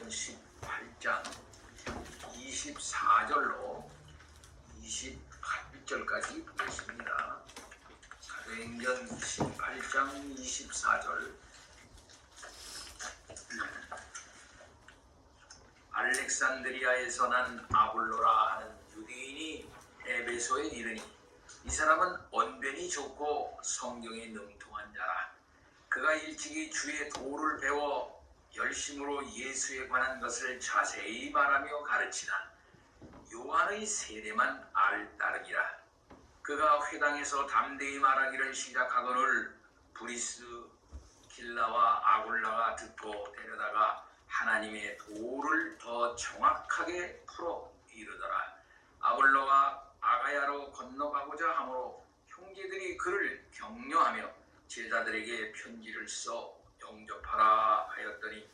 사도행전 18장 24절로 28절까지 보겠습니다. 사도행전 18장 24절. 알렉산드리아에서 난 아볼로라 하는 유대인이 에베소에 이르니 이 사람은 언변이 좋고 성경에 능통한 자라. 그가 일찍이 주의 도를 배워 열심으로 예수에 관한 것을 자세히 말하며 가르치나 요한의 세례만 따르니라. 그가 회당에서 담대히 말하기를 시작하거늘 브리스길라와 아굴라가 듣고 데려다가 하나님의 도를 더 정확하게 풀어 이르더라. 아볼로가 아가야로 건너가고자 하므로 형제들이 그를 격려하며 제자들에게 편지를 써 영접하라 하였더니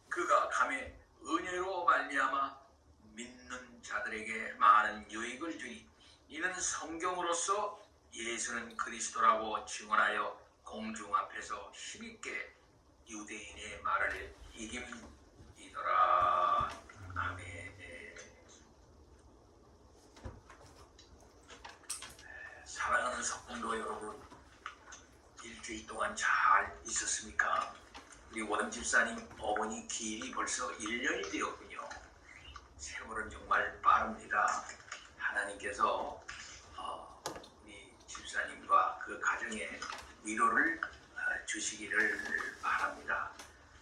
그가 감에 은혜로 말미암아 믿는 자들에게 많은 유익을 주니 이는 성경으로서 예수는 그리스도라고 증언하여 공중 앞에서 힘있게 유대인의 말을 이김이더라. 아멘. 사랑하는 성도 여러분, 일주일 동안 잘 있었습니까? 우리 원집사님 어머니 기일이 벌써 1년이 되었군요. 세월은 정말 빠릅니다. 하나님께서 우리 집사님과 그 가정에 위로를 주시기를 바랍니다.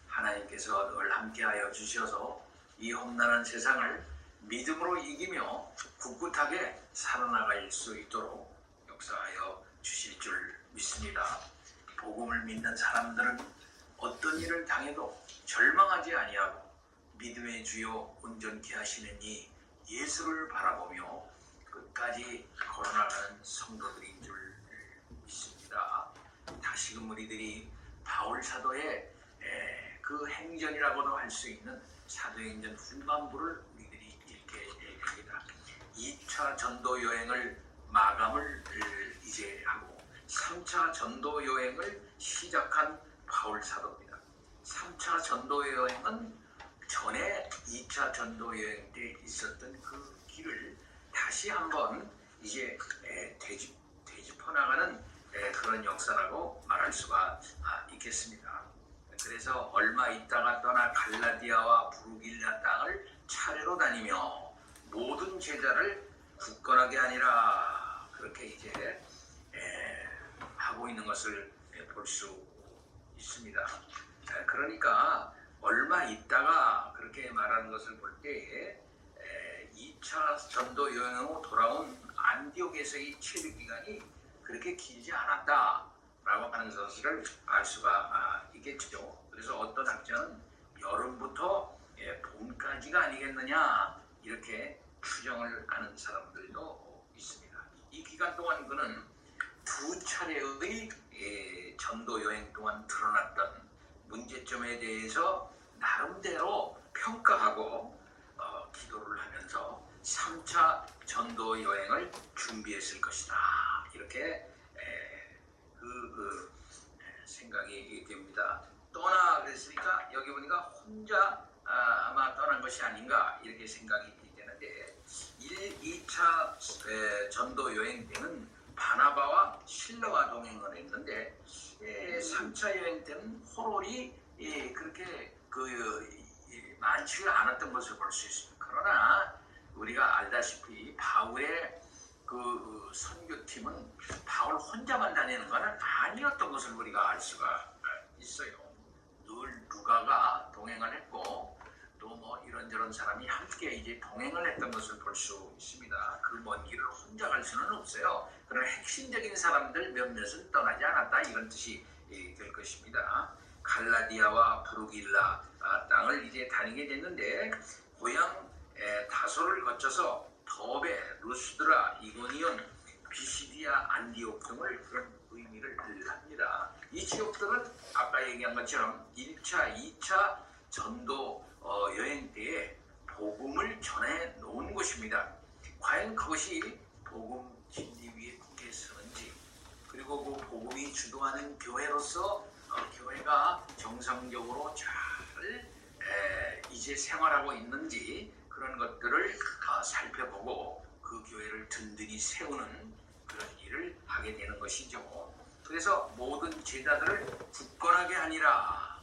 하나님께서 늘 함께하여 주셔서 이 험난한 세상을 믿음으로 이기며 굳굳하게 살아나갈 수 있도록 역사하여 주실 줄 믿습니다. 복음을 믿는 사람들은 어떤 일을 당해도 절망하지 아니하고 믿음의 주요 온전케 하시는 이 예수를 바라보며 끝까지 걸어나가는 성도들인 줄 믿습니다. 다시금 우리들이 바울 사도의 그 행전이라고도 할 수 있는 사도행전 후반부를 우리들이 읽게 됩니다. 2차 전도 여행을 마감을 이제 하고 3차 전도 여행을 시작한 바울 사도입니다. 3차 전도 여행은 전에 2차 전도 여행 때 있었던 그 길을 다시 한번 이제 되짚어 나가는 그런 역사라고 말할 수가 있겠습니다. 그래서 얼마 있다가 떠나 갈라디아와 부르길라 땅을 차례로 다니며 모든 제자를 굳건하게 아니라 그렇게 이제 하고 있는 것을 볼 수 있습니다. 그러니까 얼마 있다가 그렇게 말하는 것을 볼 때에 2차 전도 여행으로 돌아온 안디옥에서의 체류 기간이 그렇게 길지 않았다라고 하는 것을 알 수가 있겠죠. 그래서 어떤 학자는 여름부터 봄까지가 아니겠느냐 이렇게 추정을 하는 사람들도 있습니다. 이 기간 동안 그는 두 차례의 전도 여행 동안 드러났던 문제점에 대해서 나름대로 평가하고 기도를 하면서 3차 전도 여행을 준비했을 것이다. 이렇게 생각이 됩니다. 떠나 그랬으니까 여기 보니까 혼자 아마 떠난 것이 아닌가 이렇게 생각이 되는데 2차 전도 여행 때는 바나바와 실러와 동행을 했는데 3차 여행 때는 호롤이 그렇게 많지가 않았던 것을 볼 수 있습니다. 그러나 우리가 알다시피 바울의 그 선교팀은 바울 혼자만 다니는 것은 아니었던 것을 우리가 알 수가 있어요. 늘 누가가 동행을 했고 또 뭐 이런저런 사람이 함께 이제 동행을 했던 것을 볼 수 있습니다. 그 먼 길을 혼자 갈 수는 없어요. 그러나 핵심적인 사람들 몇몇은 떠나지 않았다 이런 뜻이 될 것입니다. 갈라디아와 부르길라 땅을 이제 다니게 됐는데 고향 다소를 거쳐서 더베, 루스드라, 이고니온, 비시디아, 안디옥 등을 그런 의미를 합니다. 이 지역들은 아까 얘기한 것처럼 1차, 2차 전도 여행 때에 복음을 전해 놓은 곳입니다. 과연 그것이 복음 진리 위에 굳게 서는지 그리고 그 복음이 주도하는 교회로서 교회가 정상적으로 잘 현재 생활하고 있는지 그런 것들을 살펴보고 그 교회를 든든히 세우는 그런 일을 하게 되는 것이죠. 그래서 모든 제자들을 굳건하게 아니라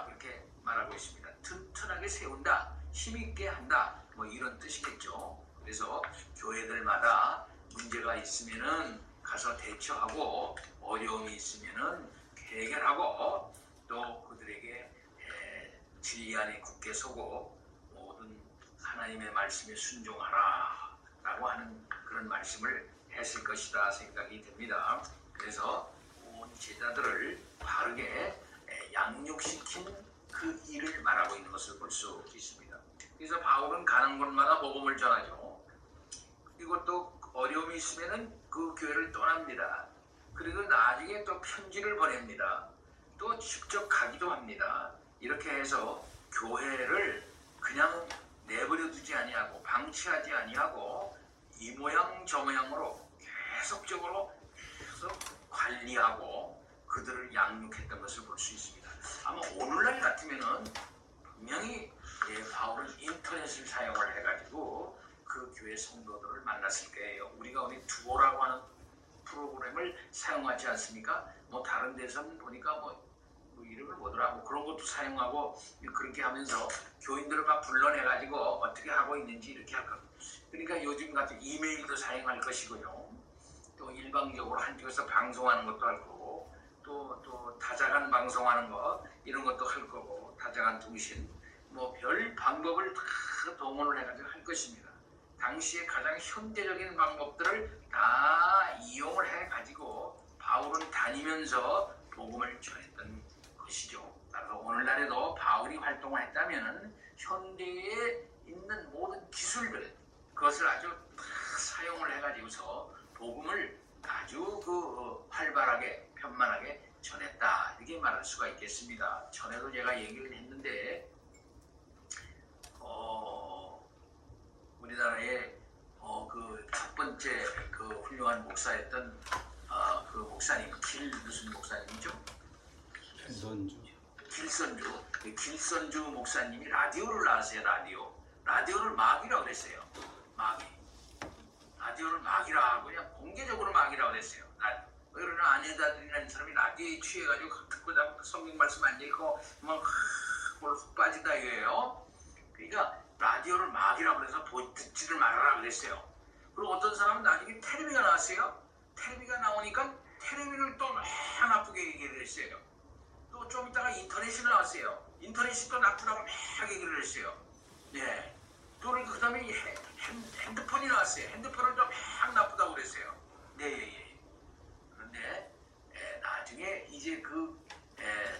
그렇게 말하고 있습니다. 튼튼하게 세운다, 힘있게 한다, 뭐 이런 뜻이겠죠. 그래서 교회들마다 문제가 있으면은 가서 대처하고 어려움이 있으면은 해결하고 또 그들에게 진리 안에 굳게 서고 모든 하나님의 말씀에 순종하라 라고 하는 그런 말씀을 했을 것이다 생각이 듭니다. 그래서 온 제자들을 바르게 양육시킨 그 일을 말하고 있는 것을 볼 수 있습니다. 그래서 바울은 가는 곳마다 복음을 전하죠. 그리고 또 어려움이 있으면은 그 교회를 떠납니다. 그리고 나중에 또 편지를 보냅니다. 또 직접 가기도 합니다. 이렇게 해서 교회를 그냥 내버려 두지 아니하고 방치하지 아니하고 이 모양 저 모양으로 계속 관리하고 그들을 양육했던 것을 볼 수 있습니다. 아마 오늘날 같으면은 분명히 바울은 인터넷을 사용을 해가지고 그 교회 성도들을 만났을 거예요. 우리가 우리 두오라고 하는 프로그램을 사용하지 않습니까? 뭐 다른 데서는 보니까 뭐 이름을 뭐더라 뭐 그런 것도 사용하고 그렇게 하면서 교인들을 막 불러내가지고 어떻게 하고 있는지 이렇게 할 겁니다. 그러니까 요즘 같은 이메일도 사용할 것이고요. 또 일방적으로 한쪽에서 방송하는 것도 할 거고 또 다자간 방송하는 거 이런 것도 할 거고 다자간 통신 뭐 별 방법을 다 동원을 해가지고 할 것입니다. 당시에 가장 현대적인 방법들을 다 이용을 해가지고 바울은 다니면서 복음을 전했던 것이죠. 따라서 오늘날에도 바울이 활동을 했다면 현대에 있는 모든 기술들 그것을 아주 다 사용을 해가지고서 복음을 아주 활발하게 편만하게 전했다 이렇게 말할 수가 있겠습니다. 전에도 제가 얘기를 했는데 우리나라의 그 첫 번째 그 훌륭한 목사였던 그 목사님 무슨 목사님이죠? 길선주 목사님이 라디오를 나왔어요. 라디오를 마귀라고 그랬어요. 라디오를 마귀라 그냥 공개적으로 마귀라고 그랬어요. 그러나 아내다들이라는 사람이 라디오에 취해가지고 듣고 성경 말씀 앉아있고 막 훅 빠진다 이거예요. 그러니까 라디오를 마귀라고 그래서 듣지를 말아라 그랬어요. 그리고 어떤 사람은 나중에 텔레비가 나왔어요. 텔레비가 나오니까 텔레비를 또 나쁘게 얘기를 했어요. 또 좀 있다가 인터넷이 나왔어요. 인터넷이 또 나쁘다고 막 얘기를 했어요. 네. 또 그 다음에 핸드폰이 나왔어요. 핸드폰을 또 막 나쁘다고 그랬어요. 네. 그런데 나중에 이제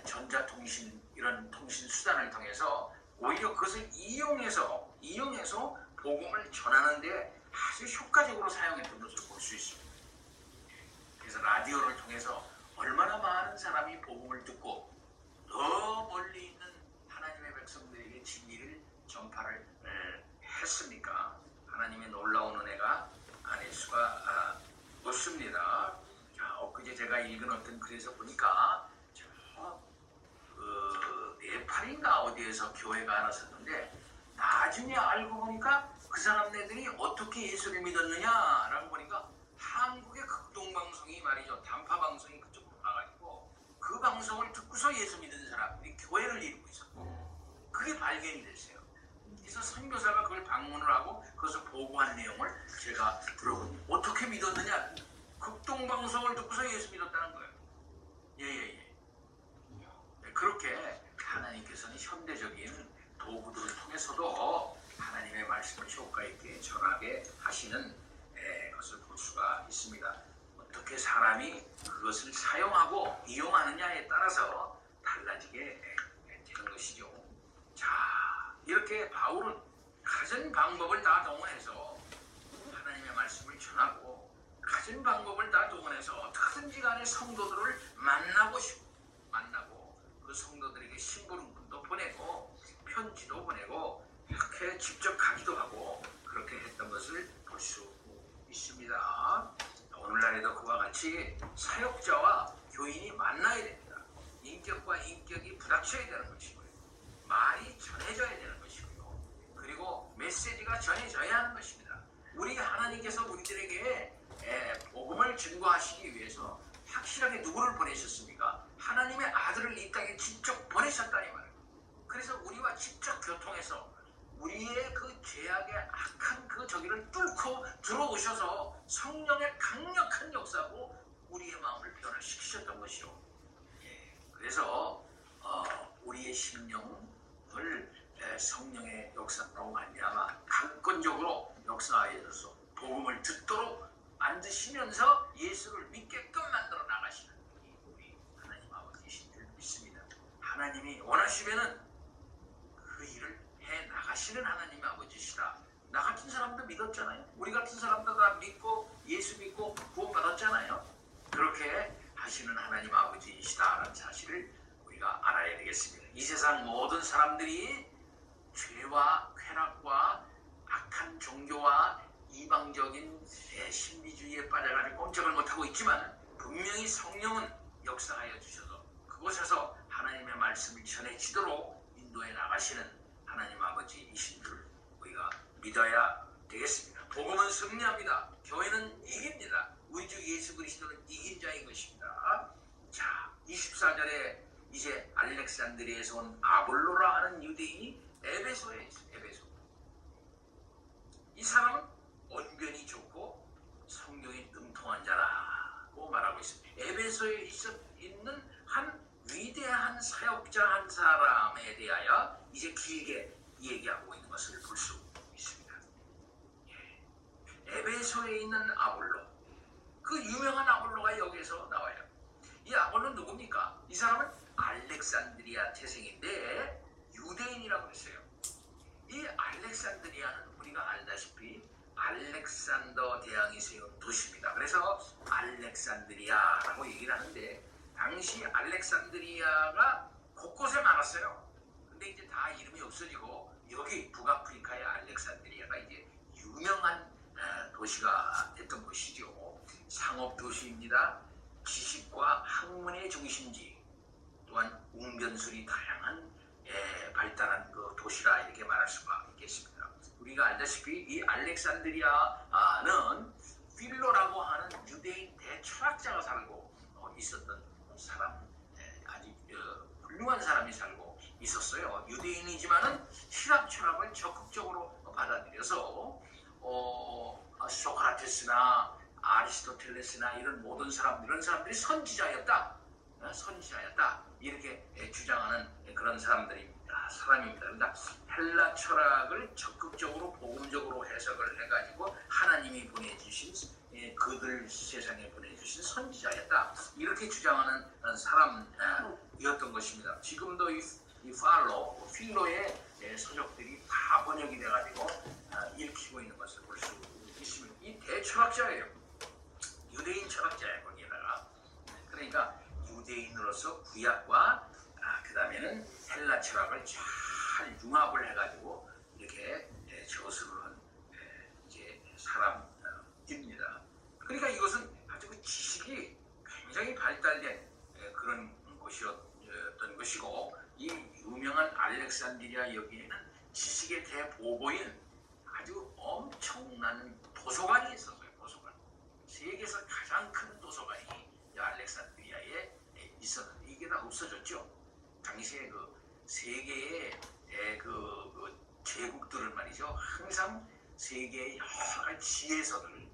전자통신 이런 통신 수단을 통해서 오히려 그것을 이용해서 복음을 전하는데 아주 효과적으로 사용했던 것을 볼 수 있습니다. 그래서 라디오를 통해서 얼마나 많은 사람이 복음을 듣고 더 멀리 있는 하나님의 백성들에게 진리를 전파를 했습니까? 하나님의 놀라운 은혜가 아닐 수가 없습니다. 엊그제 제가 읽은 어떤 글에서 보니까 네팔인가 어디에서 교회가 하나 섰는데 나중에 알고 보니까 그 사람네들이 어떻게 예수를 믿었느냐라고 보니까 한국의 극동방송이 말이죠. 단파방송이 그쪽으로 가가지고 그 방송을 듣고서 예수 믿은 사람들이 교회를 이루고 있었고 그게 발견이 됐어요. 그래서 선교사가 그걸 방문을 하고 그것을 보고한 내용을 제가 들어보니 어떻게 믿었느냐 극동방송을 듣고서 예수 믿었다는 거예요. 예. 그렇게 하나님께서는 현대적인 도구들을 통해서도 하나님의 말씀을 효과 있게 전하게 하시는 것을 볼 수가 있습니다. 어떻게 사람이 그것을 사용하고 이용하느냐에 따라서 달라지게 되는 것이죠. 자, 이렇게 바울은 가진 방법을 다 동원해서 하나님의 말씀을 전하고 가진 방법을 다 동원해서 어떻게든지 간에 성도들을 만나고 그 성도들에게 심부름꾼도 보내고 편지도 보내고 이렇게 직접 가기도 하고 그렇게 했던 것을 볼 수 있습니다. 오늘날에도 그와 같이 사역자와 교인이 만나야 됩니다. 인격과 인격이 부닥쳐야 되는 것이고요. 말이 우리의 그 죄악의 악한 그 저기를 뚫고 들어오셔서 성령의 강력한 역사로 우리의 마음을 변화시키셨던 것이요. 그래서 우리의 심령을 성령의 역사로 말미암아 강권적으로 역사하여서 복음을 듣도록 만드시면서 예수를 믿게끔 만들어 나가시는 우리 하나님 아버지이신 줄 믿습니다. 하나님이 원하시면은 그 일을 해 나가시는 하나님 아버지시다. 나 같은 사람도 믿었잖아요. 우리 같은 사람도 다 믿고 예수 믿고 구원받았잖아요. 그렇게 하시는 하나님 아버지이시다라는 사실을 우리가 알아야 되겠습니다. 이 세상 모든 사람들이 죄와 쾌락과 악한 종교와 이방적인 신비주의에 빠져가지고 꼼짝을 못하고 있지만 분명히 성령은 역사하여 주셔서 그곳에서 하나님의 말씀을 전해지도록 인도해 나가시는 하나님 아버지이신 줄 우리가 믿어야 되겠습니다. 복음은 승리합니다. 교회는 이깁니다. 우리 주 예수 그리스도는 이긴 자인 것입니다. 자, 24절에 이제 알렉산드리아에서 온 아볼로라 하는 유대인이 에베소에 있어요. 에베소. 이 사람은 언변이 좋고 성경이 능통한 자라고 말하고 있습니다. 에베소에 있는 한 위대한 사역자 한 사람에 대하여 이제 길게 얘기하고 있는 것을 볼 수 있습니다. 에베소에 있는 아볼로, 그 유명한 아볼로가 여기서 나와요. 이 아볼로는 누굽니까? 이 사람은 알렉산드리아 태생인데 유대인이라고 했어요. 이 알렉산드리아는 우리가 알다시피 알렉산더 대왕이 세운 도시입니다. 그래서 알렉산드리아라고 얘기를 하는데 당시 알렉산드리아가 곳곳에 많았어요. 근데 이제 다 이름이 없어지고 여기 북아프리카의 알렉산드리아가 이제 유명한 도시가 됐던 것이죠. 상업 도시입니다. 지식과 학문의 중심지, 또한 웅변술이 다양한 발달한 그 도시라 이렇게 말할 수가 있겠습니다. 우리가 알다시피 이 알렉산드리아는 필로라고 하는 유대인 대철학자가 살고 있었던 사람, 아주 훌륭한 사람이 살고 있었어요. 유대인이지만은 신학 철학을 적극적으로 받아들여서 소크라테스나 아리스토텔레스나 이런 모든 사람들이 선지자였다 이렇게 주장하는 그런 사람입니다. 그러니까 헬라 철학을 적극적으로 복음적으로 해석을 해가지고 하나님이 보내주신 그들 세상에 보내주신 선지자였다 이렇게 주장하는 사람이었던 것입니다. 지금도 이 필로의 서적들이 다 번역이 돼가지고 읽히고 있는 것을 볼 수 있습니다. 이 대철학자예요. 유대인 철학자예요. 거기에다가 그러니까 유대인으로서 구약과 그 다음에는 헬라 철학을 잘 융합을 해가지고 이렇게 저술을 한 이제 사람입니다. 그러니까 이것은 아주 그 지식이 굉장히 발달된 그런 곳이었던 것이고 이 유명한 알렉산드리아 여기에는 지식의 대보고인 아주 엄청난 도서관이 있었어요. 도서관. 세계에서 가장 큰 도서관이 알렉산드리아에 있었는데 이게 다 없어졌죠. 당시에 그 세계의 그 제국들은 말이죠. 항상 세계의 여러 가지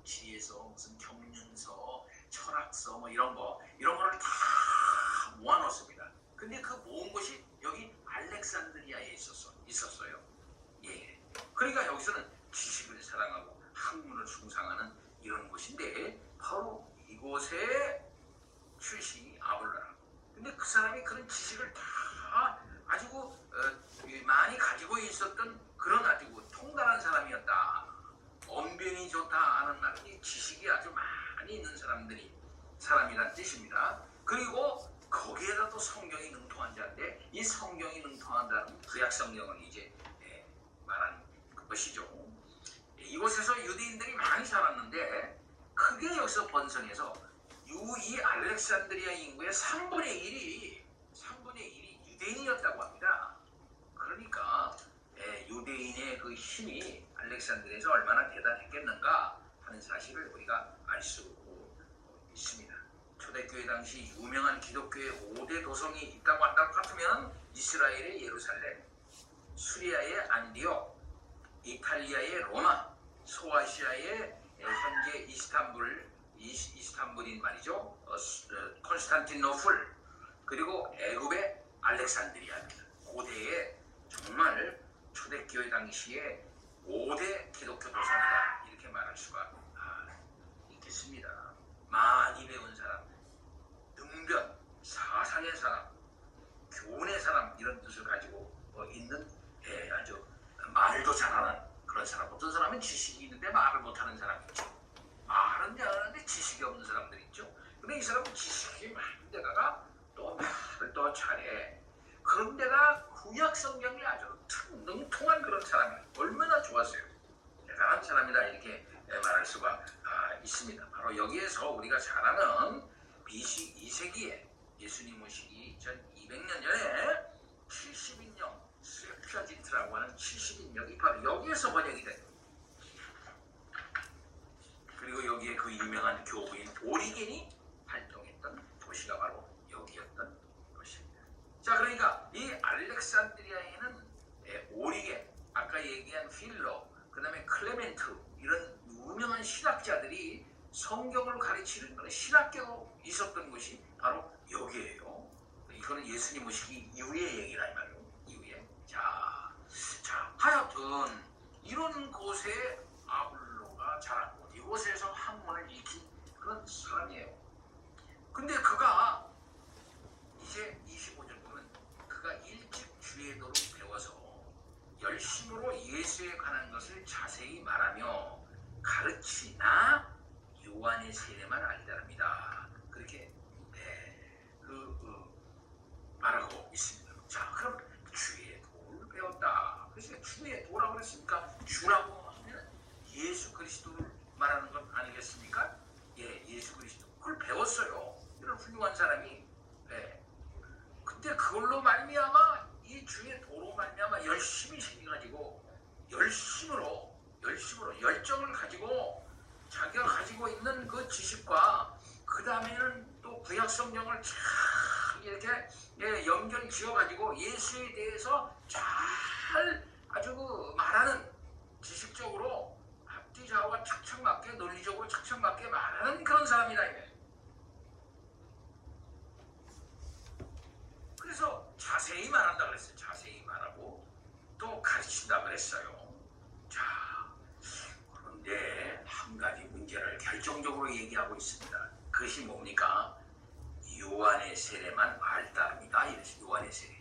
지혜서, 무슨 경륜서, 철학서 뭐 이런 거를 다 모아놓습니다. 근데 그 모은 곳이 여기 알렉산드리아에 있었어요. 예. 그러니까 여기서는 지식을 사랑하고 학문을 숭상하는 이런 곳인데 바로 이곳에 출신이 아볼로라. 근데 그 사람이 그런 지식을 다 아주 많이 가지고 있었던 그런 아주 통달한 사람이었다. 언변이 좋다 하는 말은 지식이 아주 많이 있는 사람이란 뜻입니다. 그리고 거기에다 또 성경이 능통한 자인데 이 성경이 능통한다는 구약 성경을 이제 말한 것이죠. 이곳에서 유대인들이 많이 살았는데 크게 여기서 번성해서 이 알렉산드리아 인구의 3분의 1이 유대인이었다고 합니다. 그러니까 유대인의 그 힘이 알렉산드리아에서 얼마나 대단했겠는가 하는 사실을 우리가 알 수 있습니다. 초대교회 당시 유명한 기독교의 5대 도성이 있다고 한다고 같으면 이스라엘의 예루살렘, 수리아의 안디옥, 이탈리아의 로마, 소아시아의 현재 이스탄불인 말이죠. 콘스탄티노플, 그리고 애굽의 알렉산드리아입니다. 고대의 정말 초대교회 당시에 5대 기독교 도성이다, 이렇게 말할 수가 있겠습니다. 많이 배운 사람, 능변, 사상의 사람, 교훈의 사람, 이런 뜻을 가지고 있는 아주 말도 잘하는 그런 사람. 어떤 사람은 지식이 있는데 말을 못하는 사람이 있죠. 말은 잘하는데 지식이 없는 사람들 있죠. 근데 이 사람은 지식이 많은 데다가 또 말을 또 잘해. 그런 데가 구약 성경이 아주 능통한 그런 사람이에요. 얼마나 좋았어요. 대단한 사람이다, 이렇게 말할 수가 있습니다. 바로 여기에서 우리가 잘 아는 BC 2세기에 예수님 오시기 2200년 전에 70인령 세프자지트라고 하는 70인령이 바로 여기에서 번역이 돼요. 그리고 여기에 그 유명한 교부인 오리겐이 활동했던 도시가 바로 여기였던 것입니다. 자, 그러니까 이 알렉산드리아에는 오리겐, 아까 얘기한 필로, 그 다음에 클레멘트, 이런 유명한 신학자들이 성경을 가르치는 그런 신학교로 있었던 곳이 바로 여기예요. 이거는 예수님 오시기 이후의 얘기라 이 말이에요. 이후에. 자, 하여튼 이런 곳에 아볼로가 자랐고 이곳에서 학문을 익힌 그런 사람이에요. 근데 그가 이제 25절 보면 그가 일찍 주의도를 배워서 열심으로 예수에 관한 것을 자세히 말하며 가르치나 요한의 세례만 알리다랍니다. 그렇게 말하고 있습니다. 자, 그럼 주의 도를 배웠다. 그래서 주의 도라고 그랬으니까 주라고 하면 예수 그리스도를 말하는 것 아니겠습니까? 예, 예수 그리스도. 그걸 배웠어요. 이런 훌륭한 사람이. 근데 그걸로 말미암아 이 주의 도로 말미암아 열심히 생겨가지고 열심으로 열정을 가지고 자기가 가지고 있는 그 지식과 그 다음에는 또 구약 성경을 잘 이렇게 연결 지어가지고 예수에 대해서 잘 아주 말하는, 지식적으로 앞뒤 좌우가 착착 맞게, 논리적으로 착착 맞게 말하는 그런 사람이다. 그래서 자세히 말한다 그랬어요. 자세히 말하고 또 가르친다 그랬어요. 자, 그런데 한 가지 문제를 결정적으로 얘기하고 있습니다. 그것이 뭡니까? 요한의 세례만 알따릅니다. 이랬어요.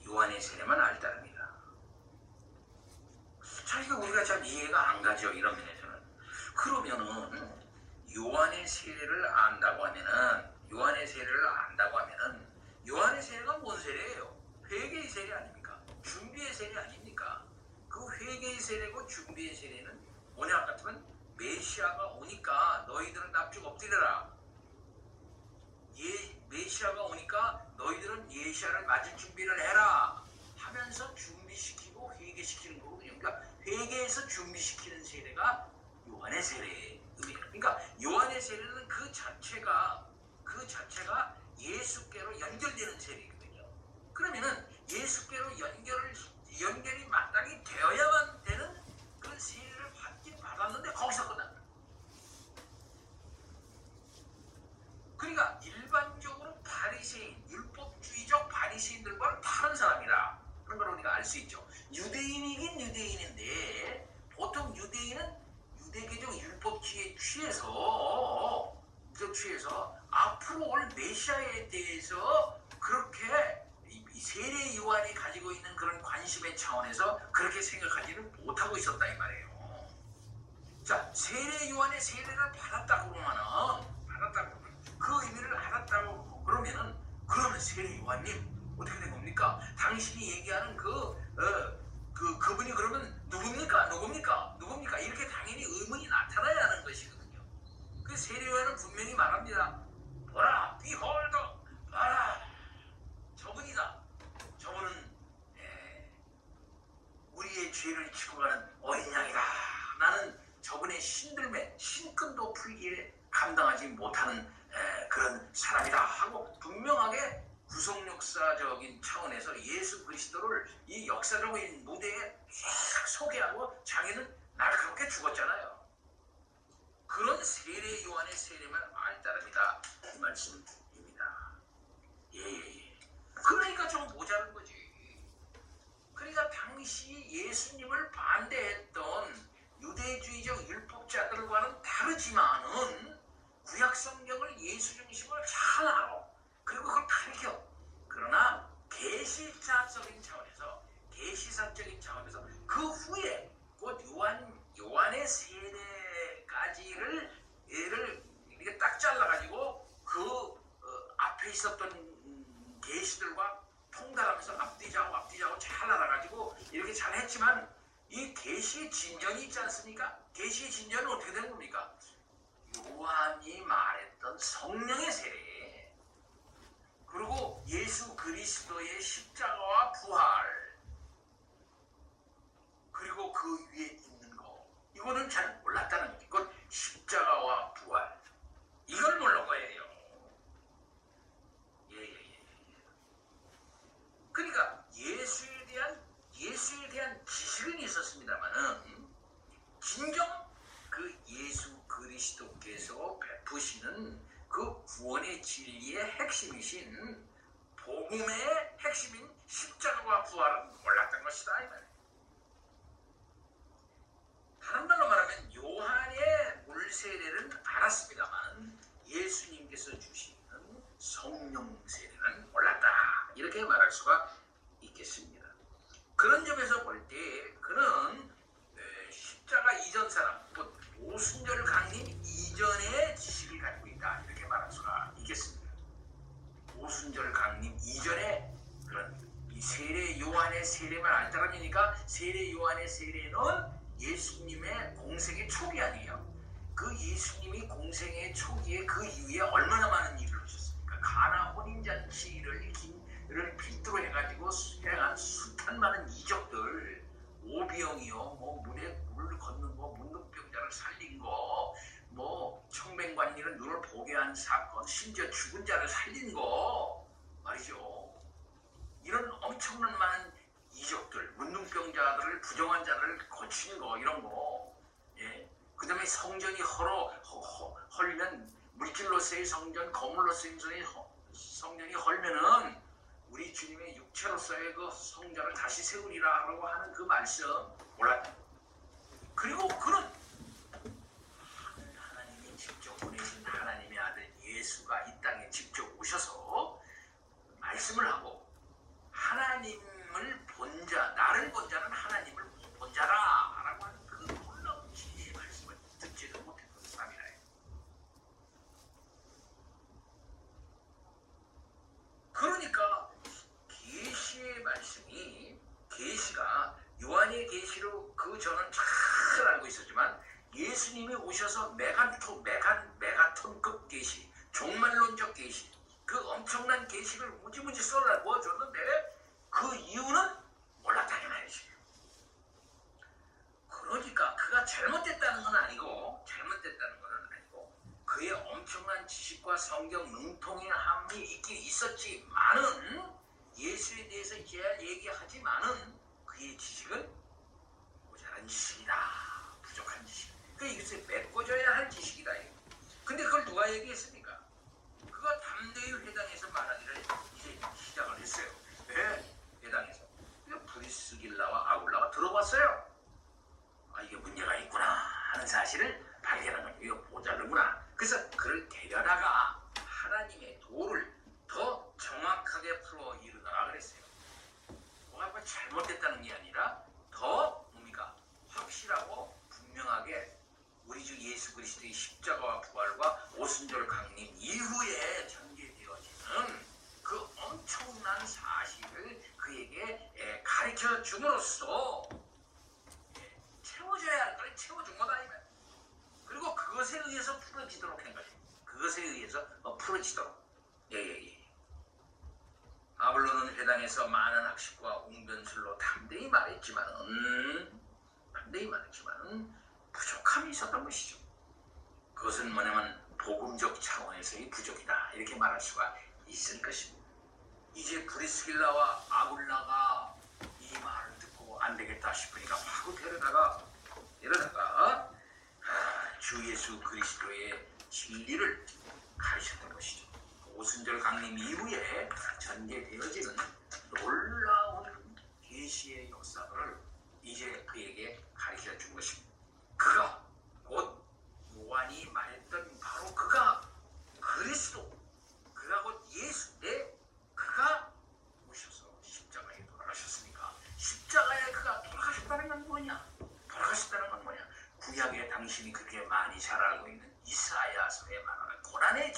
요한의 세례만 알따릅니다. 자, 이거 우리가 잘 이해가 안 가죠, 이런 면에서는. 그러면은 요한의 세례를 안다고 하면은 요한의 세례가 뭔 세례예요? 회개의 세례 아닙니까? 준비의 세례 아닙니까? 그 회개의 세례고 준비의 세례는 뭐냐 같으면 메시아가 오니까 너희들은 납죽 엎드려라. 메시아가 오니까 너희들은 메시아를 맞을 준비를 해라 하면서 준비시키고 회개시키는 거거든요. 그러니까 회개에서 준비시키는 세례가 요한의 세례의 의미예요. 그러니까 요한의 세례는 그 자체가 예수께로 연결되는 세례거든요. 그러면은 예수께로 연결이 마땅히 되어야만 되는 그런 세례를 받긴 받았는데 거기서 끝난다. 그러니까 일반적으로 바리새인, 율법주의적 바리새인들과는 다른 사람이다. 그런 걸 우리가 알 수 있죠. 유대인이긴 유대인인데 보통 유대인은 유대교적 율법주의에 취해서 앞으로 올 메시아에 대해서 그렇게 이 세례 요한이 가지고 있는 그런 관심의 차원에서 그렇게 생각하지는 못하고 있었다 이 말이에요. 자, 세례 요한의 세례를 받았다고 그러면 그 의미를 알았다고 그러면 세례 요한님 어떻게 된 겁니까? 당신이 얘기하는 그분이 그러면 누굽니까? 이렇게 당연히 의문이 나타나야 하는 것이거든요. 그 세례 요한은 분명히 말합니다. 보라, behold, 봐라, 저분이다. 저분은 우리의 죄를 지고 가는 어린 양이다. 나는 저분의 신끈도 풀기에 감당하지 못하는 그런 사람이다 하고 분명하게 구속 역사적인 차원에서 예수 그리스도를 이 역사적인 무대에 쫙 소개하고 자기는 날카롭게 죽었잖아요. 그런 세례 요한의 세례만 알 따릅니다. 이 말씀입니다. 예. 그러니까 좀 모자란 거지. 그러니까 당시 예수님을 반대했던 유대주의적 율법자들과는 다르지만은 구약 성경을 예수 중심으로 잘 알아. 그리고 그걸 가르쳐. 그러나 계시사적인 차원에서 그 후에 곧 요한의 세례까지를 이렇게 딱 잘라가지고 그 앞에 있었던 계시들과 통달하면서 앞뒤자고 잘 알아가지고 이렇게 잘 했지만 이 계시의 진전이 있지 않습니까? 계시의 진전은 어떻게 된 겁니까? 요한이 말했던 성령의 세례, 그리고 예수 그리스도의 십자가와 부활, 그리고 그 위에 있는 거, 이거는 잘 몰랐다는 거죠. 이건 십자가와 부활, 이걸 모른 거예요. 예. 그러니까 예수에 대한 지식은 있었습니다만은 진정 그 예수 그리스도께서 베푸시는 그 구원의 진리의 핵심이신 복음의 핵심인 십자가와 부활은 몰랐던 것이다 이 말이에요. 다른 말로 말하면 요한의 물세례는 알았습니다만 예수님께서 주시는 성령 세례는 몰랐다, 이렇게 말할 수가 있겠습니다. 그런 점에서 볼 때 그는 십자가 이전 사람, 곧 오순절 강림 이전의 지식을 갖고 있다, 이렇게 말할 수가 있겠습니다. 오순절 강림 이전에 그런 이 세례 요한의 세례만 알다라니까 세례 요한의 세례는 예수님의 공생의 초기 아니에요. 그 예수님이 공생의 초기에 그 이후에 얼마나 많은 일을 하셨습니까? 가나 혼인잔치를 빗대로 해가지고 행한 숱한 많은 이적들, 오병이요, 뭐 물을 걷는 거, 문둥병자를 살린 거, 뭐 청맹관리는 눈을 보게 한 사건, 심지어 죽은 자를 살린 거 말이죠. 이런 엄청난 많은 이적들, 문둥병자들을 부정한 자를 고치는 거, 이런 거. 예. 그 다음에 성전이 헐면, 물질로서의 성전, 거물로서의 성전이 헐면은 우리 주님의 육체로서의 그 성전을 다시 세우리라고 하는 그 말씀 몰랐다. 그리고 그는 하나님이 직접 보내신 하나님의 아들 예수가 이 땅에 직접 오셔서 말씀을 하고 하나님을 본 자, 나를 본 자는 하나님을 본 자라 라고 하는 그 놀라운 진리의 말씀을 듣지도 못했던 사람이라 해요. 그러니까 계시의 말씀이, 계시가 요한의 계시로 그 저는 잘 알고 있었지만 예수님이 오셔서 메가톤급 계시, 종말론적 계시, 그 엄청난 계시를 무지무지 쏟아 부어줬는데 그 이유는 몰랐다 이 말이지. 그러니까 그가 잘못됐다는 건 아니고 그의 엄청난 지식과 성경 능통함이 있긴 있었지만은 예수에 대해서 얘기하지만은 그의 지식은 모자란 지식이다, 부족한 지식. 그 이것을 메꿔줘야 할 지식이다. 근데 그걸 누가 얘기했습니까? 그가 담대의 회당에서 말하기를 이제 시작을 했어요. 네, 회당에서. 브리스길라와 아굴라가 들어봤어요. 아, 이게 문제가 있구나 하는 사실을 발견한 거예요. 이거 모자르구나. 그래서 그를 데려다가 하나님의 도를 더 정확하게 풀어 이르더라 그랬어요. 뭐가 잘못됐다는 게 아니라 더 뭡니까? 확실하고 분명하게 우리 주 예수 그리스도의 십자가와 부활과 오순절 강림 이후에 전개되어지는 그 엄청난 사실을 그에게 가르쳐 줌으로써 채워줘야 할 걸 채워준 거다 이 말. 그리고 그것에 의해서 풀어지도록 한 거예요. 그것에 의해서 풀어지도록. 예. 아볼로는 회당에서 많은 학식과 웅변술로 담대히 말했지만은 부족함이 있었던 것이죠. 그것은 뭐냐면 복음적 차원에서의 부족이다, 이렇게 말할 수가 있을 것입니다. 이제 브리스길라와 아굴라가 이 말을 듣고 안 되겠다 싶으니까 바로 데려다가 주 예수 그리스도의 진리를 가르쳤던 것이죠. 오순절 강림 이후에 전개되어지는 놀라운 계시의 역사를 이제 그에게 가르쳐 준 것입니다. 그가 곧 요한이 말했던 바로 그가 그리스도, 그가 곧 예수, 그가 오셔서 십자가에 돌아가셨으니까 십자가에 그가 돌아가셨다는 건 뭐냐? 돌아가셨다는 건 뭐냐? 구약에 당신이 그렇게 많이 잘 알고 있는 이사야서에 말하는 고난의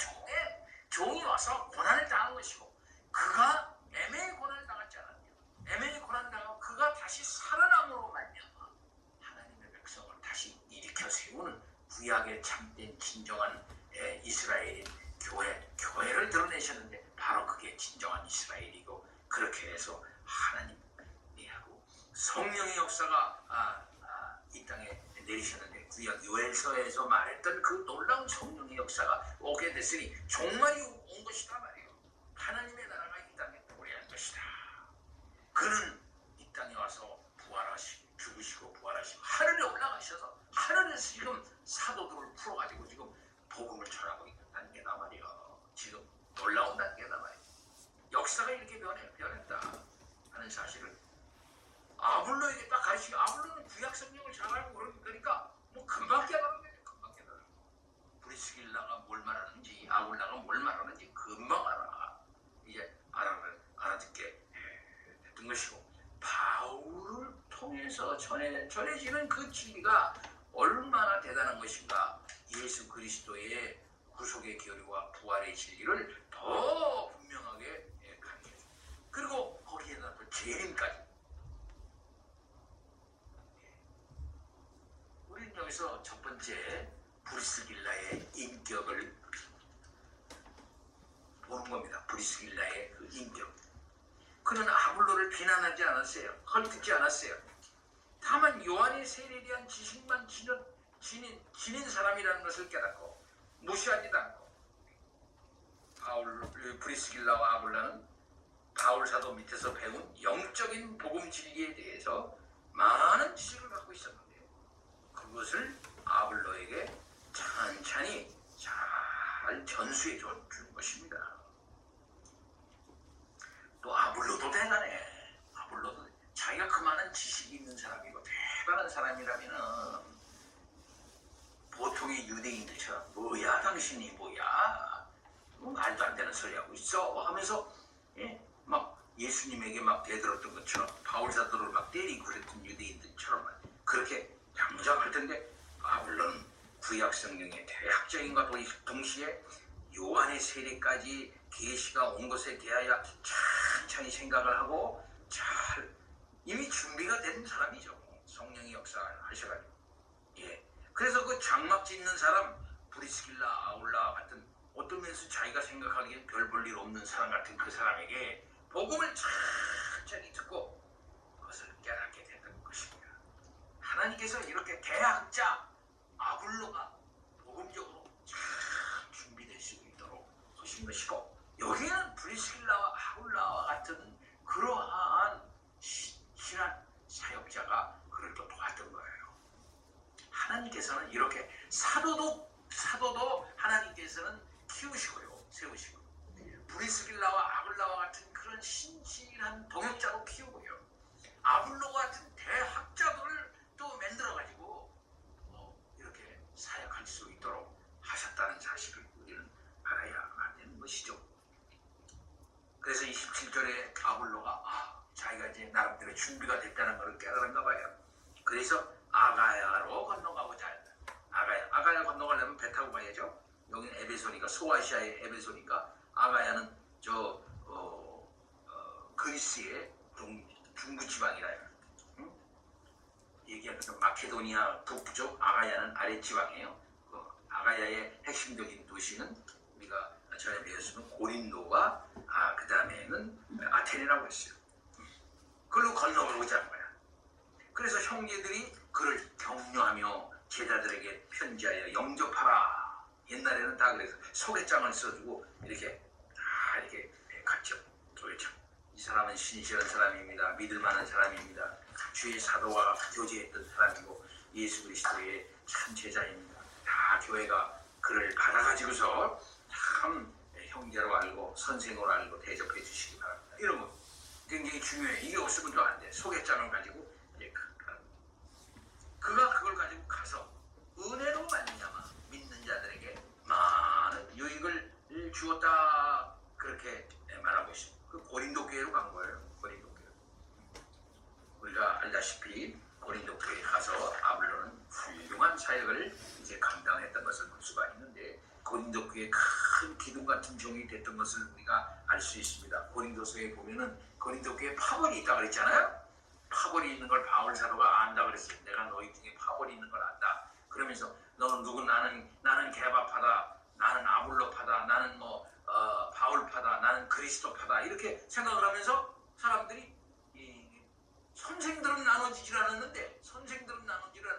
종이 와서 고난을 당한 것이고, 그가 애매의 고난을 당했지 않았냐? 애매의 고난을 당하고 그가 다시 살아남으로 말미암아 하나님의 백성을 다시 일으켜 세우는 구약의 참된 진정한 이스라엘인 교회를 드러내셨는데, 바로 그게 진정한 이스라엘이고, 그렇게 해서 하나님하고 성령의 역사가 이 땅에 내리셨는데, 구약 요엘서에서 말했던 그 놀라운 성령의 역사가 오게 됐으니 종말이 온 것이다 말이에요. 하나님의 나라가 이 땅에 도래한 것이다. 그는 이 땅에 와서 부활하시고 죽으시고 부활하시고 하늘에 올라가셔서 하늘에서 지금 사도들을 풀어가지고 지금 복음을 전하고 있는 단계다 말이에요. 지금 놀라운 단계다 말이에요. 역사가 이렇게 변했다 하는 사실을 아볼로에게 딱 가르치고, 아볼로는 구약 성경을 잘 알고 그러니까 뭐 금방 깨달은 거예요. 금방 깨달아. 브리스길라가 뭘 말하는지, 아볼라가 뭘 말하는지 금방 알아. 이제 알아듣게 됐던 것이고, 바울을 통해서 전해지는 그 진리가 얼마나 대단한 것인가. 예수 그리스도의 구속의 교리와 부활의 진리를 더 분명하게 강조해줘. 그리고 거기에다 또 재림까지. 우리는 여기서 첫 번째 브리스길라의 인격을 보는 겁니다. 브리스길라의 그 인격. 그는 아볼로를 비난하지 않았어요. 헐뜯지 않았어요. 다만 요한의 세례에 대한 지식만 지닌 사람이라는 것을 깨닫고 무시하지도 않고, 브리스길라와 아볼라는 바울 사도 밑에서 배운 영적인 복음 진리에 대해서 많은 지식을 갖고 있었는데요. 그것을 아볼로에게 천천히 잘 전수해 준 것입니다. 또 아볼로도 대단해. 아볼로도 자기가 그 많은 지식이 있는 사람이고 대단한 사람이라면은 보통의 유대인들처럼 뭐야 당신이 뭐야 뭐 말도 안 되는 소리 하고 있어 하면서 막 예수님에게 막 대들었던 것처럼 바울 사도를 막 때리고 그랬던 유대인들처럼 그렇게 양장할 텐데, 아볼로는 구약 성경의 대학적인 것과 동시에 요한의 세례까지 계시가 온 것에 대하여 천천히 생각을 하고 잘 이미 준비가 된 사람이죠. 성령의 역사를 하셔가지고. 그래서 그 장막 짓는 사람 브리스길라 아울라 같은, 어떤 면에서 자기가 생각하기엔 별 볼 일 없는 사람 같은 그 사람에게 복음을 천천히 듣고 그것을 깨닫게 됐던 것입니다. 하나님께서 이렇게 대학자 아볼로가 복음적으로 잘 준비될 수 있도록 하신 것이고, 여기에는 브리스길라와 아울라와 같은 그러한 신한 사역자가 그를 또 도왔던 거예요. 하나님께서는 이렇게 사도도 하나님께서는 키우시고요, 세우시고, 브리스길라와 아굴라와 같은 그런 신실한 동역자로 키우고요, 아볼로와 같은 대학자들을 또 만들어가지고 이렇게 사역할 수 있도록 하셨다는 사실을 우리는 알아야 하는 것이죠. 그래서 27절에 아볼로가 자기가 이제 나름대로 준비가 됐다는 것을 깨달은가 봐요. 그래서 아가야로 건너가보자. 아가야 건너가려면 배 타고 가야죠. 여기는 에베소니까, 소아시아의 에베소니까, 아가야는 그리스의 중부지방이라요. 얘기하면 마케도니아 북부쪽, 아가야는 아랫지방이에요. 아가야의 핵심적인 도시는 우리가 전에 배웠으면 고린도와 그 다음에는 아테네라고 했어요. 그걸로 건너오자는 거야. 그래서 형제들이 그를 격려하며 제자들에게 편지하여 영접하라. 옛날에는 다 그래서 소개장을 써주고 이렇게 갔죠. 소개장. 사람은 신실한 사람입니다. 믿을 만한 사람입니다. 주의 사도와 교제했던 사람이고 예수 그리스도의 참 제자입니다. 다 교회가 그를 받아가지고서 참 형제로 알고 선생으로 알고 대접해 주시기 바랍니다. 이런 거 굉장히 중요해. 이게 없으면 또 안 돼. 소개장을 가지고 이제 그가 그걸 가지고 가서 은혜로 말미암아 믿는 자들에게 많은 유익을 주었다, 그렇게 말하고 있습니다. 그 고린도 교회로 간 거예요. 고린도 교회. 우리가 알다시피 고린도 교회에 가서 아볼로는 훌륭한 사역을 이제 감당했던 것을 볼 수가 있는데, 고린도 교회의 큰 기둥 같은 종이 됐던 것을 우리가 알 수 있습니다. 고린도서에 보면은 고린도 교회에 파벌이 있다고 그랬잖아요. 파벌이 있는 걸 바울 사도가 안다 그랬어요. 내가 너희 중에 파벌이 있는 걸 안다. 그러면서 너는 누구, 나는 게바파다, 나는 아볼로파다, 나는 바울파다, 나는 그리스도파다, 이렇게 생각을 하면서 사람들이 선생들은 나눠지질 않았는데,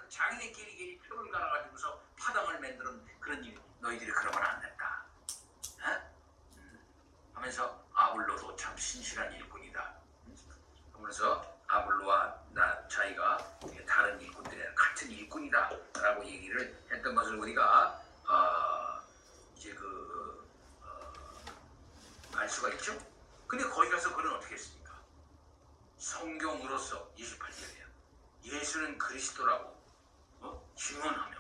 자기네끼리 표를 갈아가지고서 파당을 만드는 그런 일, 너희들이 그러면 안 된다. 하면서 아볼로도 참 신실한 일꾼이다. 그러면서 아볼로와 자기가 다른 일꾼들이랑 같은 일꾼이다 라고 얘기를 했던 것을 우리가 이제 알 수가 있죠. 근데 거기 가서 그는 어떻게 했습니까? 성경으로서 28절이야. 예수는 그리스도라고 증언하며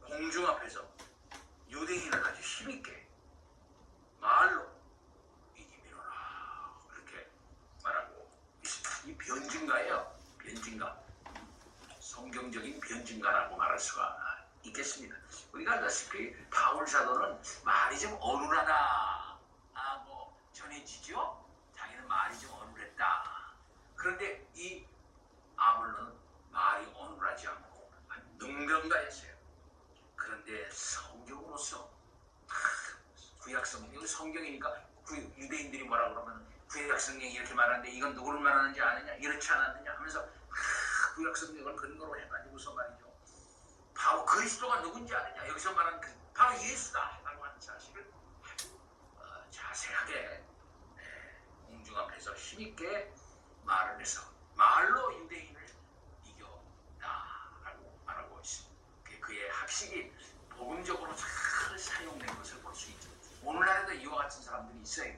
공중 앞에서 유대인을 아주 힘있게 말로 이기미로라, 그렇게 말하고 있습니다. 이 변증가예요. 변증가. 성경적인 변증가라고 말할 수가 있겠습니다. 우리가 알다시피 바울 사도는 말이 좀 어눌하다 전해지죠. 자기는 말이 좀 어눌했다. 그런데 이 아볼로는 말이 어눌하지 않고 능변가였어요. 그런데 성경으로서 구약 성경, 성경이니까 유대인들이 뭐라 그러면 구약 성경이 이렇게 말하는데 이건 누구를 말하는지 아느냐, 이렇지 않았느냐 하면서 구약 성경을 근거로 해가지고서 말이죠. 바로 그리스도가 누군지 아느냐, 여기서 말하는 바로 예수다 라고 하는 사실을 자세하게 공중 앞에서 힘있게 말을 해서 말로 유대인을 이겼다라고 말하고 있습니다. 그의 학식이 복음적으로 잘 사용된 것을 볼 수 있죠. 오늘날에도 이와 같은 사람들이 있어요.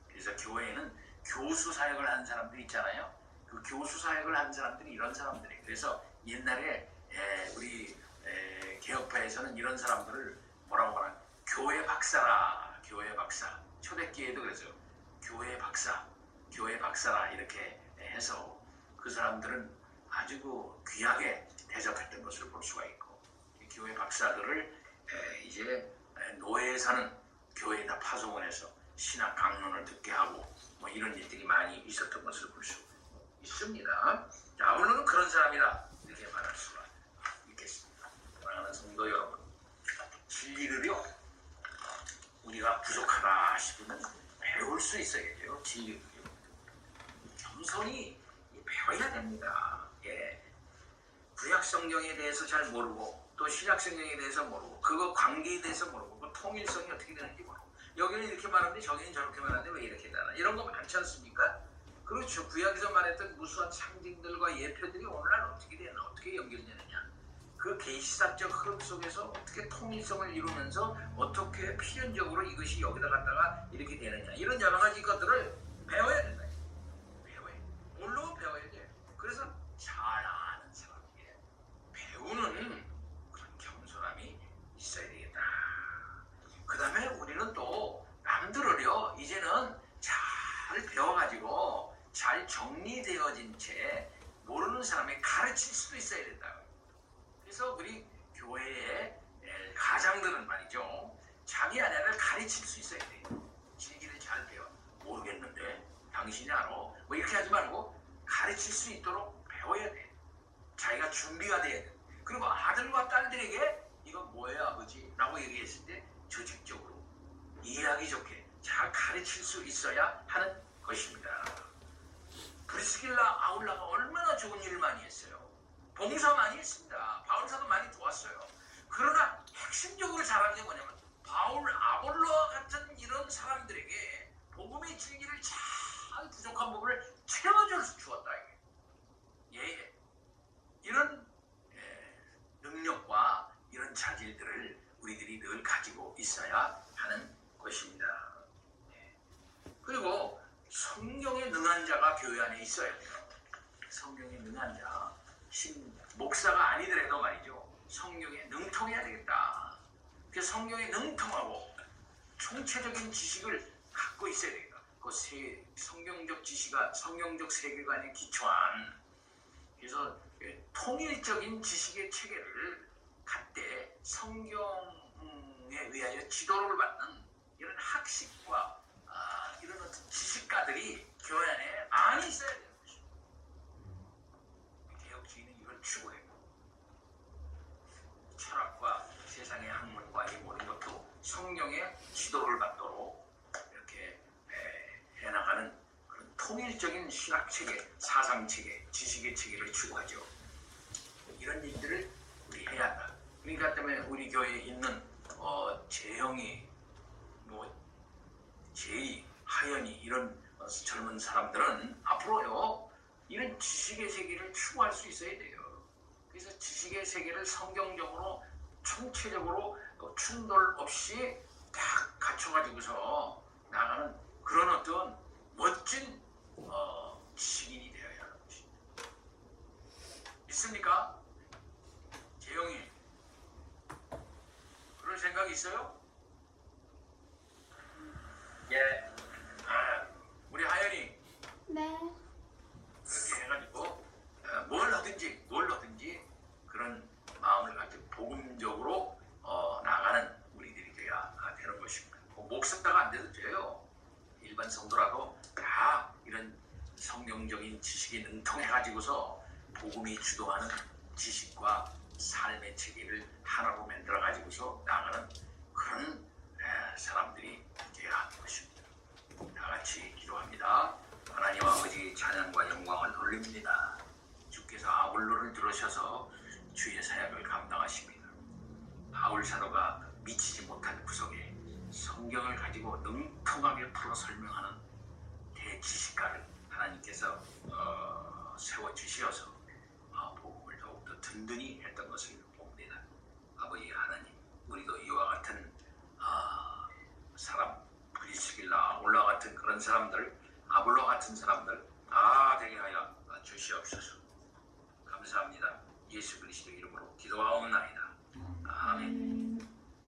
그래서 교회에는 교수 사역을 하는 사람들이 있잖아요. 그 교수 사역을 하는 사람들이 이런 사람들이에요. 그래서 옛날에 우리 개혁파에서는 이런 사람들을 뭐라고 하나, 교회 박사라, 교회 박사. 초대기에도 그래서 교회 박사라 이렇게 해서 그 사람들은 아주 귀하게 대접했던 것을 볼 수가 있고, 교회 박사들을 이제 노예에서는 교회에다 파송을 해서 신학 강론을 듣게 하고 이런 일들이 많이 있었던 것을 볼 수 있습니다. 자, 물론 그런 사람이다 이렇게 말할 수가 있겠습니다. 사랑하는 성도 여러분, 진리를요 우리가 부족하다 싶으면 배울 수 있어야죠. 진리를요 겸손히 배워야 됩니다. 구약 성경에 대해서 잘 모르고 또 신약 성경에 대해서 모르고 그거 관계에 대해서 모르고 그 통일성이 어떻게 되는지 모르고, 여기는 이렇게 말하는데 저기는 저렇게 말하는데 왜 이렇게 되나, 이런 거 많지 않습니까? 그렇죠. 구약에서 말했던 무수한 상징들과 예표들이 오늘날 어떻게 되나, 어떻게 연결되느냐, 그 계시사적 흐름 속에서 어떻게 통일성을 이루면서 어떻게 필연적으로 이것이 여기다 갖다가 이렇게 되느냐, 이런 여러 가지 것들을 배워야 된다. 뭘로 배워야 돼? 그래서 잘 아는 사람에게 배우는 그런 겸손함이 있어야 되겠다. 그 다음에 우리는 또 남들을요 이제는 잘 배워가지고 잘 정리되어진 채 모르는 사람에게 가르칠 수도 있어야 된다. 그래서 우리 교회의 가장들은 말이죠, 자기 아내를 가르칠 수 있어야 돼. 진리를 잘 배워. 모르겠는데 당신이 알아. 이렇게 하지 말고 가르칠 수 있도록 배워야 돼. 자기가 준비가 돼야 돼. 그리고 아들과 딸들에게 이거 뭐예요 아버지? 라고 얘기했을 때 조직적으로 이해하기 좋게 잘 가르칠 수 있어야 하는 것입니다. 브리스길라 아울라가 얼마나 좋은 일을 많이 했어요. 봉사 많이 했습니다. 바울사도 많이 도왔어요. 그러나 핵심적으로 잘하는 게 뭐냐면 바울, 아볼로와 같은 이런 사람들에게 복음의 진리를 잘 자기 부족한 부분을 채워줘서 주었다. 예, 이런 능력과 이런 자질들을 우리들이 늘 가지고 있어야 하는 것입니다. 그리고 성경에 능한 자가 교회 안에 있어야 돼요. 성경에 능한 자, 목사가 아니더라도 말이죠. 성경에 능통해야 되겠다. 그 성경에 능통하고 총체적인 지식을 갖고 있어야 되겠다. 그 성경적 지식과 성경적 세계관에 기초한, 그래서 통일적인 지식의 체계를 갖되 성경에 의하여 지도를 받는 이런 학식과 이런 어떤 지식가들이 교회 안에 많이 있어야 되는 것입니다. 개혁주의는 이걸 추구해요. 철학과 세상의 학문과 이 모든 것도 성령의 지도를 받도록 이렇게 해나가는 그런 통일적인 신학체계, 사상체계, 지식의 체계를 추구하죠. 이런 일들을 우리 해야 한다. 그러니까 때문에 우리 교회에 있는 재형이, 제이, 하연이 이런 젊은 사람들은 앞으로요 이런 지식의 세계를 추구할 수 있어야 돼요. 그래서 지식의 세계를 성경적으로 총체적으로 충돌 없이 딱 갖춰가지고서 나가는 그런 어떤 멋진 지식인이 되어야 하는 것입니다. 있습니까? 재영이 그런 생각이 있어요? 예. 우리 하연이 네. 그렇게 해가지고 뭘 하든지 그런 마음을 가지고 복음적으로 나가는 우리들이 돼야 되는 것입니다. 목사가 안 돼도 돼요. 일반 성도라도 다 이런 성경적인 지식이 능통해가지고서 복음이 주도하는 지식과 삶의 체계를 하나로 만들어가지고서 나가는 그런 사람들이 돼야 하는 것입니다. 다 같이 기도합니다. 하나님 아버지 찬양과 영광을 돌립니다. 주께서 아볼로를 들으셔서 주의 사역을 감당하십니다. 바울 사도가 미치지 못한 구석에 성경을 가지고 능통하게 풀어 설명하는 대지식가를 하나님께서 세워주시어서 복음을 더욱더 든든히 했던 것을 봅니다. 아버지 하나님, 우리도 이와 같은 사람, 브리스길라, 올라 같은 그런 사람들, 아볼로 같은 사람들 다 되게 하여 주시옵소서. 감사합니다. 예수 그리스도 이름으로 기도하옵나이다.